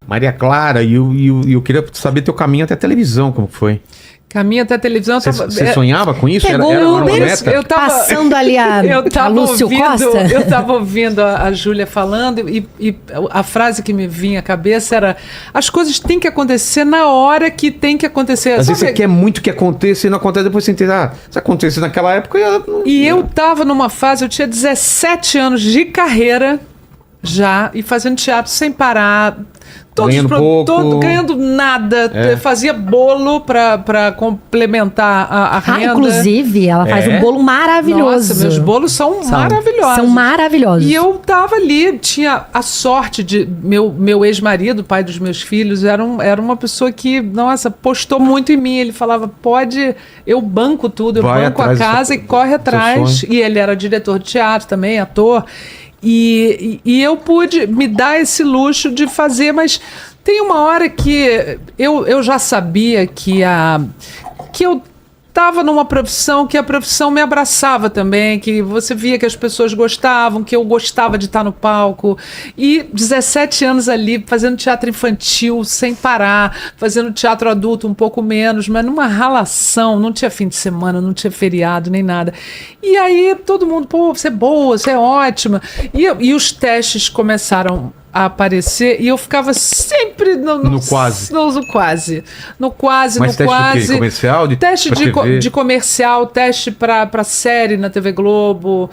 Maria Clara, e eu queria saber teu caminho até a televisão, como foi? Caminho até a televisão. Você sonhava com isso? Pegou Era uma Uber, meta? Eu tava, passando ali a Lúcio Costa. Eu tava ouvindo a Júlia falando e a frase que me vinha à cabeça era: as coisas têm que acontecer na hora que tem que acontecer. Às vezes você quer muito que aconteça e não acontece, depois você entende, se acontecesse naquela época... Eu tava numa fase, eu tinha 17 anos de carreira já, e fazendo teatro sem parar... ganhando nada, fazia bolo pra complementar a renda. Inclusive, ela faz um bolo maravilhoso. Nossa, meus bolos são maravilhosos. São maravilhosos. E eu tava ali, tinha a sorte de... Meu ex-marido, pai dos meus filhos, era uma pessoa que, nossa, postou muito em mim. Ele falava, eu banco tudo, eu banco a casa e corre atrás. E ele era diretor de teatro também, ator. E eu pude me dar esse luxo de fazer, mas tem uma hora que eu já sabia que eu estava numa profissão que a profissão me abraçava também, que você via que as pessoas gostavam, que eu gostava de estar no palco. E 17 anos ali, fazendo teatro infantil sem parar, fazendo teatro adulto um pouco menos, mas numa ralação, não tinha fim de semana, não tinha feriado, nem nada. E aí todo mundo, você é boa, você é ótima. E os testes começaram a aparecer e eu ficava sempre no quase. No quase. Mas teste de quê? Comercial? Teste de comercial, teste pra série na TV Globo.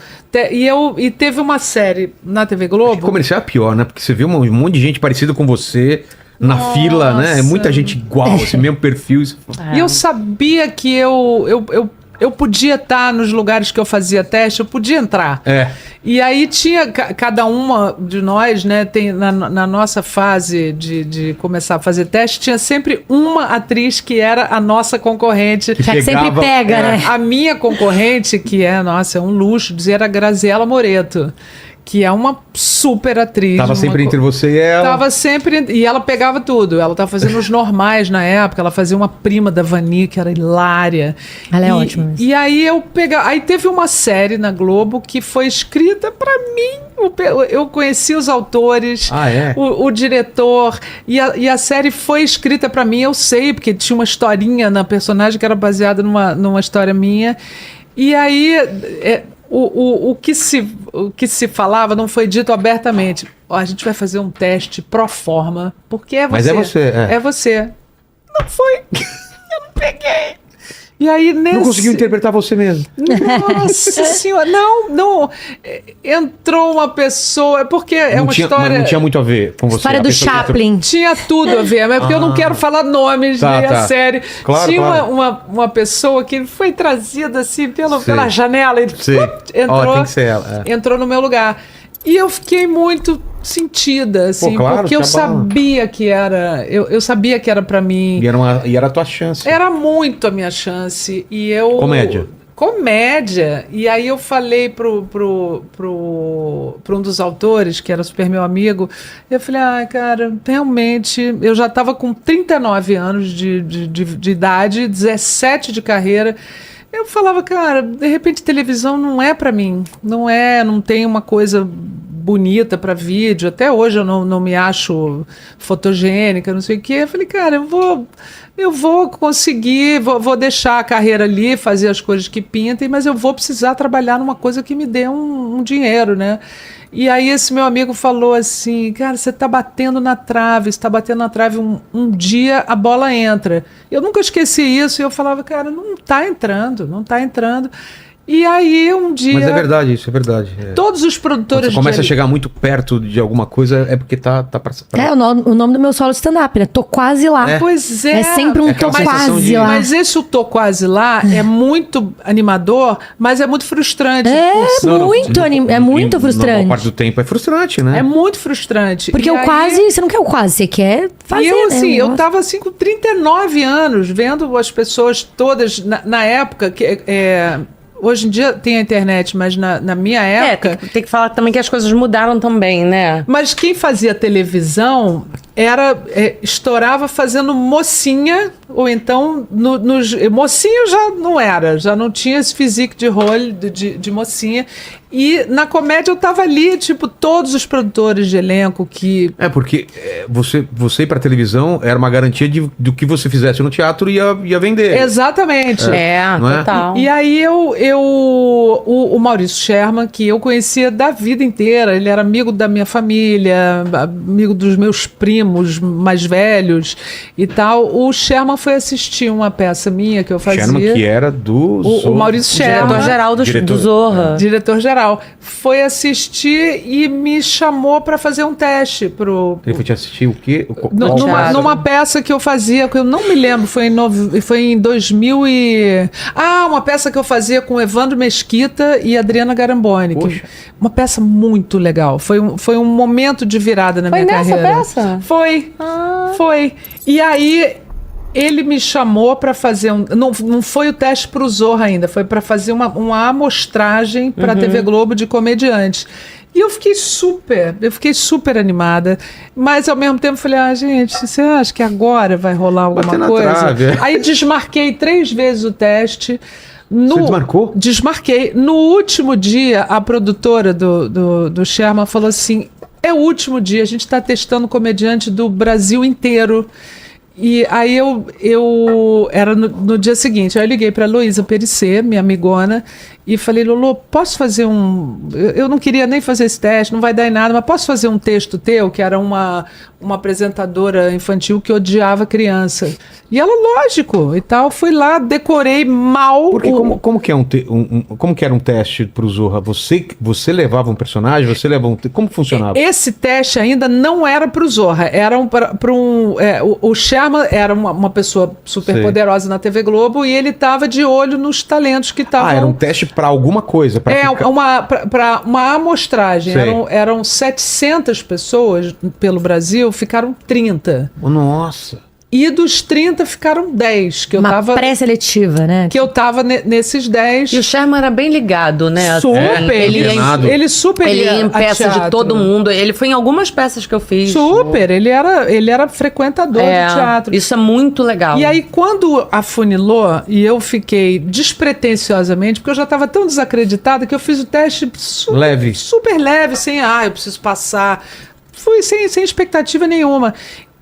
E teve uma série na TV Globo. Comercial é pior, né? Porque você vê um monte de gente parecida com você na fila, né? É muita gente igual, esse mesmo perfil. E eu sabia que eu podia estar nos lugares que eu fazia teste, eu podia entrar. E aí tinha, cada uma de nós, né, tem na nossa fase de começar a fazer teste, tinha sempre uma atriz que era a nossa concorrente. Que sempre pega, né? A minha concorrente, que é um luxo dizer, era a Graziella Moreto, que é uma super atriz. Tava sempre entre você e ela. Tava sempre... E ela pegava tudo. Ela tava fazendo os normais na época. Ela fazia uma prima da Vani, que era hilária. Ela é ótima. E aí Aí teve uma série na Globo que foi escrita pra mim. Eu conheci os autores, o diretor. E a série foi escrita pra mim, eu sei, porque tinha uma historinha na personagem que era baseada numa história minha. E aí... O que se falava não foi dito abertamente. A gente vai fazer um teste pro forma, porque é você. Mas é você. É você. Não foi. Eu não peguei. E aí não conseguiu interpretar você mesmo. Nossa senhora. Não. Entrou uma pessoa... Porque uma história... Não tinha muito a ver com você. História do Chaplin. Tinha tudo a ver, mas porque eu não quero falar nomes, nem a série. Claro, tinha uma pessoa que foi trazida assim pela janela. E entrou, tem que ser ela. Entrou no meu lugar. E eu fiquei muito sentida, assim, porque eu sabia que era... Eu sabia que era pra mim. E era a tua chance. Era muito a minha chance. E eu... Comédia. E aí eu falei pro um dos autores, que era super meu amigo, eu falei, cara, realmente, eu já estava com 39 anos de idade, 17 de carreira. Eu falava, cara, de repente televisão não é pra mim. Não tem uma coisa bonita para vídeo. Até hoje eu não me acho fotogênica, não sei o quê. Eu falei, cara, eu vou conseguir, vou deixar a carreira ali, fazer as coisas que pintem, mas eu vou precisar trabalhar numa coisa que me dê um dinheiro, né? E aí esse meu amigo falou assim, cara, você está batendo na trave, um dia a bola entra. Eu nunca esqueci isso, e eu falava, cara, não está entrando. E aí um dia... Mas é verdade, isso é verdade. Todos os produtores... Quando você começa a chegar muito perto de alguma coisa, é porque tá pra... o nome do meu solo stand-up, né? Tô quase lá. Pois é. É sempre um tô quase lá. Mas esse tô quase lá é muito animador, mas é muito frustrante. É muito frustrante. Na parte do tempo é frustrante, né? É muito frustrante. Porque você não quer o quase, você quer fazer. E eu tava assim com 39 anos, vendo as pessoas todas, na época, hoje em dia tem a internet, mas na minha época... Tem que falar também que as coisas mudaram também, né? Mas quem fazia televisão estourava fazendo mocinha, ou então mocinho já não era, já não tinha esse physique de role, de mocinha. E na comédia eu tava ali, tipo, todos os produtores de elenco que... Porque você ir pra televisão era uma garantia do que você fizesse no teatro ia vender. Exatamente. Total. E aí o Maurício Sherman, que eu conhecia da vida inteira, ele era amigo da minha família, amigo dos meus primos mais velhos e tal. O Sherman foi assistir uma peça minha que eu fazia. Sherman, que era do o Maurício Sherman. Diretor-geral do Zorra. Diretor-geral. Foi assistir e me chamou para fazer um teste pro... Ele foi te assistir o quê? Numa peça que eu fazia, que eu não me lembro, foi em 2000 uma peça que eu fazia com Evandro Mesquita e Adriana Garamboni. Uma peça muito legal. Foi um momento de virada na minha carreira. Foi nessa peça? Foi. E aí... Ele me chamou para fazer não foi o teste para o Zorra ainda, foi para fazer uma amostragem para a TV Globo de comediantes. E eu fiquei super animada, mas ao mesmo tempo falei, gente, você acha que agora vai rolar alguma coisa? Trave. Aí desmarquei 3 vezes o teste. Você desmarcou? Desmarquei. No último dia, a produtora do Sherman falou assim, é o último dia, a gente está testando comediante do Brasil inteiro. E aí eu era no dia seguinte, aí eu liguei para Luísa Perissé, minha amigona, e falei, Lolo, posso fazer eu não queria nem fazer esse teste, não vai dar em nada, mas posso fazer um texto teu, que era uma apresentadora infantil que odiava criança. E ela, lógico, e tal, fui lá, decorei mal. Porque como que era um teste pro Zorra? Você levava um personagem, como funcionava? Esse teste ainda não era pro Zorra, era o Sherman era uma pessoa super poderosa na TV Globo e ele estava de olho nos talentos que estavam... era um teste para alguma coisa? Para uma amostragem. Eram 700 pessoas pelo Brasil, ficaram 30. Nossa! E dos 30 ficaram 10. Que eu uma pré-seletiva, né? Que eu tava nesses 10. E o Sherman era bem ligado, né? Super. Ele super ia em peça de todo mundo. Ele foi em algumas peças que eu fiz. Super. Ele era frequentador de teatro. Isso é muito legal. E aí, quando afunilou, e eu fiquei despretensiosamente, porque eu já estava tão desacreditada que eu fiz o teste super leve, sem, eu preciso passar. Fui sem expectativa nenhuma.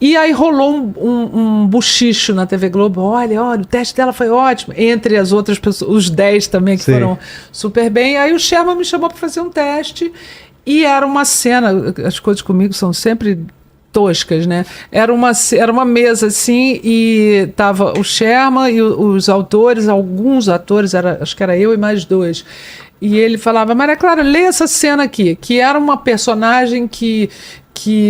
E aí rolou um buchicho na TV Globo. Olha, o teste dela foi ótimo. Entre as outras pessoas, os 10 também que foram super bem. Aí o Sherman me chamou para fazer um teste. E era uma cena, as coisas comigo são sempre toscas, né? Era uma mesa assim e tava o Sherman e os autores, alguns atores, acho que era eu e mais 2. E ele falava, Maria Clara, lê essa cena aqui, que era uma personagem que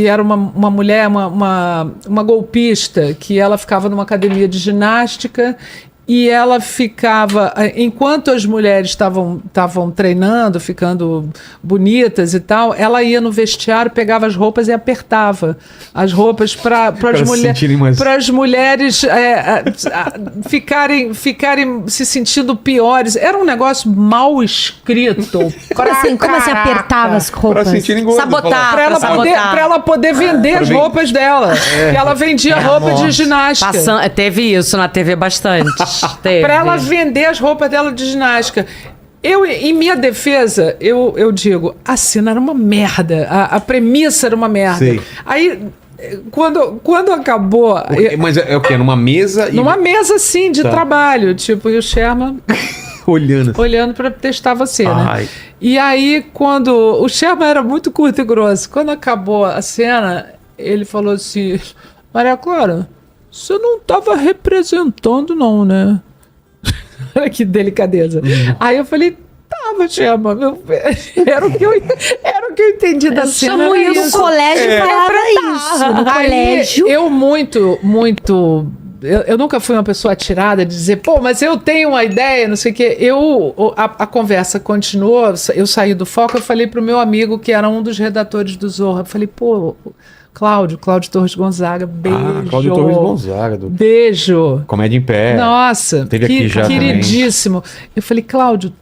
era uma mulher, uma golpista, que ela ficava numa academia de ginástica e ela ficava, enquanto as mulheres estavam treinando, ficando bonitas e tal, ela ia no vestiário, pegava as roupas e apertava as roupas para as mulheres ficarem se sentindo piores. Era um negócio mal escrito. Como assim apertava as roupas? Sabotar. Para ela poder vender as roupas dela. Que ela vendia roupa de ginástica. Teve isso na TV bastante. Para ela vender as roupas dela de ginástica. Em minha defesa, eu digo, a cena era uma merda. A premissa era uma merda. Sei. Aí, quando acabou... Mas é o quê? Numa mesa? Numa mesa, sim, de trabalho. Tipo, e o Sherman... olhando para testar você, né? E aí, quando... O Sherman era muito curto e grosso. Quando acabou a cena, ele falou assim, Maria Clara... Você não estava representando, não, né? Olha que delicadeza. Aí eu falei, tava, Sherman. Era o que eu entendi da cena. No colégio falava isso. No colégio. Eu muito... Eu nunca fui uma pessoa atirada de dizer, mas eu tenho uma ideia, não sei o quê. A conversa continuou, eu saí do foco, eu falei pro meu amigo, que era um dos redatores do Zorra, eu falei, Cláudio Torres Gonzaga, beijo. Cláudio Torres Gonzaga. Beijo. Comédia em Pé. Nossa, teve aqui já queridíssimo. Também. Eu falei, Cláudio,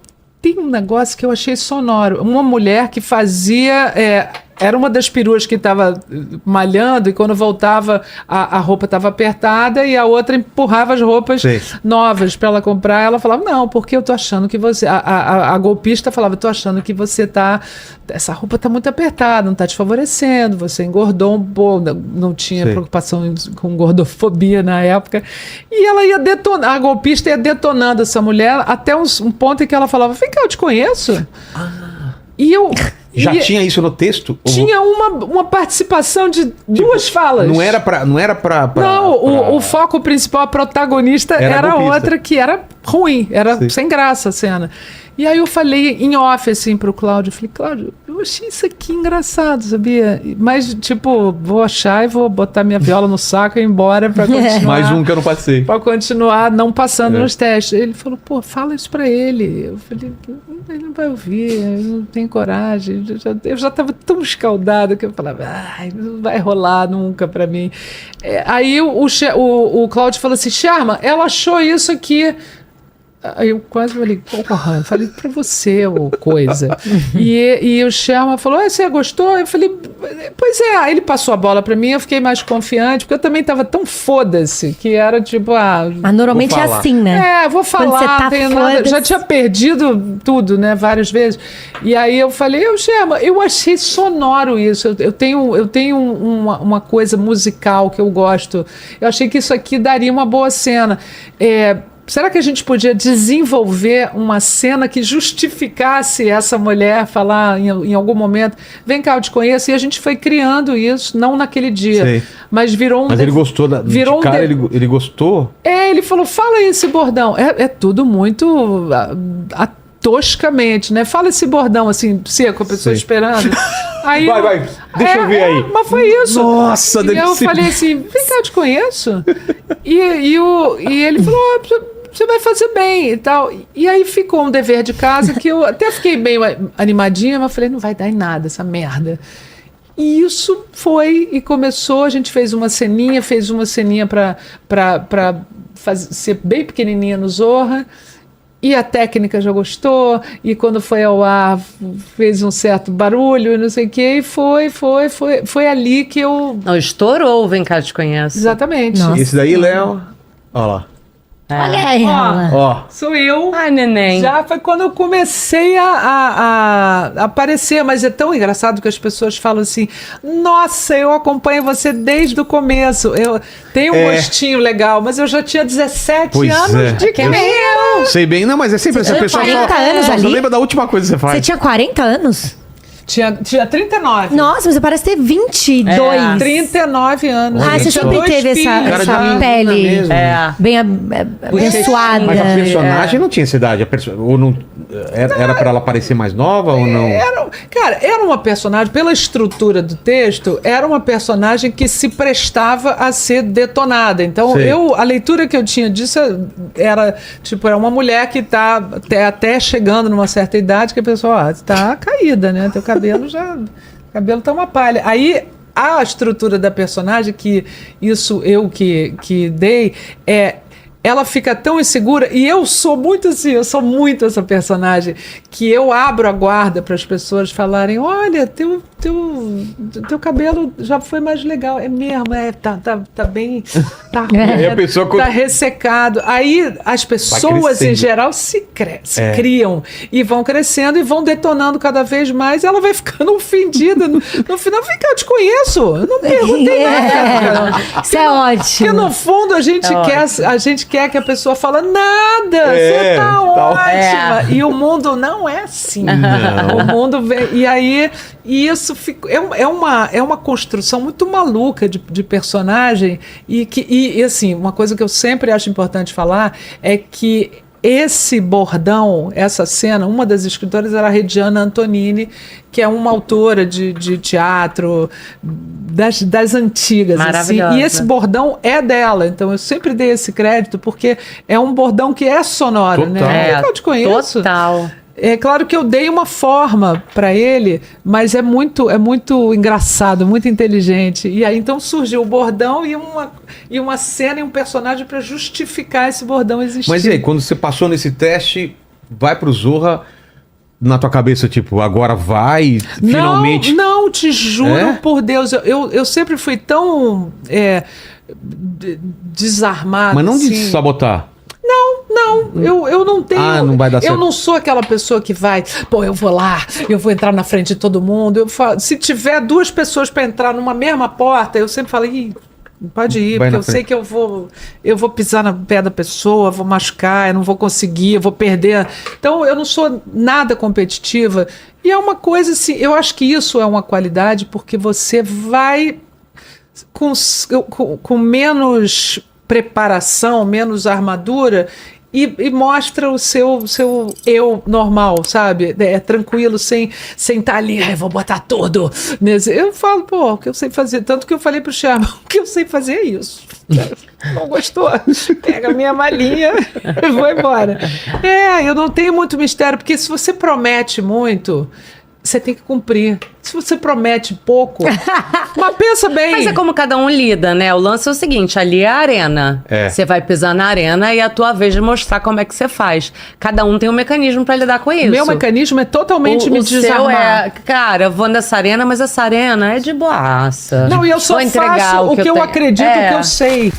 tem um negócio que eu achei sonoro. Uma mulher que fazia... era uma das peruas que estava malhando e quando voltava a roupa estava apertada e a outra empurrava as roupas novas para ela comprar. Ela falava, não, porque eu tô achando que você... A golpista falava, tô achando que você essa roupa tá muito apertada, não tá te favorecendo, você engordou um pouco, não tinha preocupação com gordofobia na época. E ela ia a golpista ia detonando essa mulher até um ponto em que ela falava, vem cá, eu te conheço. E eu... Já tinha isso no texto? Tinha uma participação de duas falas. Não era pra... Não, o foco principal, a protagonista, era outra que era ruim, era sem graça a cena. E aí eu falei em off, assim, pro Cláudio, falei, Cláudio, eu achei isso aqui engraçado, sabia? Mas, tipo, vou achar e vou botar minha viola no saco e ir embora pra continuar. Mais um que eu não passei. Pra continuar não passando nos testes. Ele falou, pô, fala isso pra ele. Eu falei, ele não vai ouvir, ele não tem coragem. Eu já tava tão escaldada que eu falava, ai, não vai rolar nunca pra mim. Aí o Cláudio falou assim, Sherman, ela achou isso aqui. Aí eu quase falei, porra, eu falei pra você ou coisa. E o Sherman falou, você gostou? Eu falei, pois é. Aí ele passou a bola pra mim, eu fiquei mais confiante, porque eu também tava tão foda-se, que era tipo, Mas normalmente é assim, né? Vou falar, você tá nada, já tinha perdido tudo, né, várias vezes. E aí eu falei, Sherman, eu achei sonoro isso, eu tenho uma coisa musical que eu gosto, eu achei que isso aqui daria uma boa cena. Será que a gente podia desenvolver uma cena que justificasse essa mulher falar em algum momento, vem cá, eu te conheço, e a gente foi criando isso, não naquele dia, mas virou um... Mas ele gostou, ele gostou? Ele falou, fala aí esse bordão, é tudo muito... toscamente, né? Fala esse bordão assim, seco, a pessoa esperando. Aí vai, deixa eu ver aí. Mas foi isso. Nossa, e eu falei assim, vem cá, eu te conheço. E ele falou, você vai fazer bem e tal. E aí ficou um dever de casa que eu até fiquei bem animadinha, mas falei, não vai dar em nada essa merda. E isso foi e começou, a gente fez uma ceninha pra ser bem pequenininha no Zorra. E a técnica já gostou, e quando foi ao ar fez um certo barulho, não sei o quê, e foi ali que eu... Não, estourou o Vem Cá, Te Conheço. Exatamente. Nossa. Esse daí, Léo, olha lá. Olha aí, ela. Sou eu. Ai, neném. Já foi quando eu comecei a aparecer, mas é tão engraçado que as pessoas falam assim, nossa, eu acompanho você desde o começo, eu tenho um gostinho legal, mas eu já tinha 17 anos de que nem eu. Sei bem, não, mas é sempre essa pessoa 40 anos ali? Lembra da última coisa que você faz. Você tinha 40 anos? Tinha 39. Nossa, você parece ter 22. 39 anos. Você sempre teve essa pele bem abençoada. Mas a personagem não tinha essa idade. Ou não, era pra ela parecer mais nova ou não? Era uma personagem, pela estrutura do texto, era uma personagem que se prestava a ser detonada. Então, a leitura que eu tinha disso era uma mulher que tá até chegando numa certa idade, que a pessoa, tá caída, né? Teu cabelo tá uma palha. Aí a estrutura da personagem, que isso eu que dei, ela fica tão insegura, e eu sou muito assim, eu sou muito essa personagem, que eu abro a guarda para as pessoas falarem, olha, teu cabelo já foi mais legal, é mesmo, tá bem, tá ressecado. Aí as pessoas em geral se criam e vão crescendo e vão detonando cada vez mais, e ela vai ficando ofendida. No final, vem cá, eu te conheço, eu não perguntei nada. Isso é ótimo. Porque no fundo a gente quer que a pessoa fala, nada, você tá ótima. E o mundo não é assim. Não. O mundo vem, e isso é uma construção muito maluca de personagem, e assim, uma coisa que eu sempre acho importante falar é que esse bordão, essa cena, uma das escritoras era a Regina Antonini, que é uma autora de teatro das antigas. Maravilhosa. Assim, e esse bordão é dela, então eu sempre dei esse crédito, porque é um bordão que é sonoro, total. Né? Eu te conheço. Total. É claro que eu dei uma forma para ele, mas é muito engraçado, muito inteligente. E aí então surgiu o bordão e uma cena e um personagem para justificar esse bordão existir. Mas e aí, quando você passou nesse teste, vai pro Zorra, na tua cabeça, tipo, agora vai, finalmente? Não, te juro por Deus. Eu sempre fui tão desarmada. Mas não assim. de sabotar. Não, eu não tenho. Não vai dar certo. Eu não sou aquela pessoa que vai, eu vou lá, eu vou entrar na frente de todo mundo. Eu falo, se tiver 2 pessoas para entrar numa mesma porta, eu sempre falo, pode ir, porque eu sei que eu vou pisar no pé da pessoa, vou machucar, eu não vou conseguir, eu vou perder. Então, eu não sou nada competitiva. E é uma coisa assim, eu acho que isso é uma qualidade, porque você vai com menos preparação, menos armadura e mostra o seu eu normal, sabe? Tranquilo, sem estar ali, vou botar tudo nesse. Eu falo, o que eu sei fazer, tanto que eu falei pro Sherman, o que eu sei fazer é isso. Não gostou? Pega a minha malinha e vou embora. Eu não tenho muito mistério, porque se você promete muito, você tem que cumprir. Se você promete pouco, mas pensa bem. Mas é como cada um lida, né? O lance é o seguinte, ali é a arena. Você vai pisar na arena e é a tua vez de mostrar como é que você faz. Cada um tem um mecanismo pra lidar com isso. Meu mecanismo é totalmente me desarmar. Cara, eu vou nessa arena, mas essa arena é de boaça. Não, e eu só faço o que eu acredito que eu sei.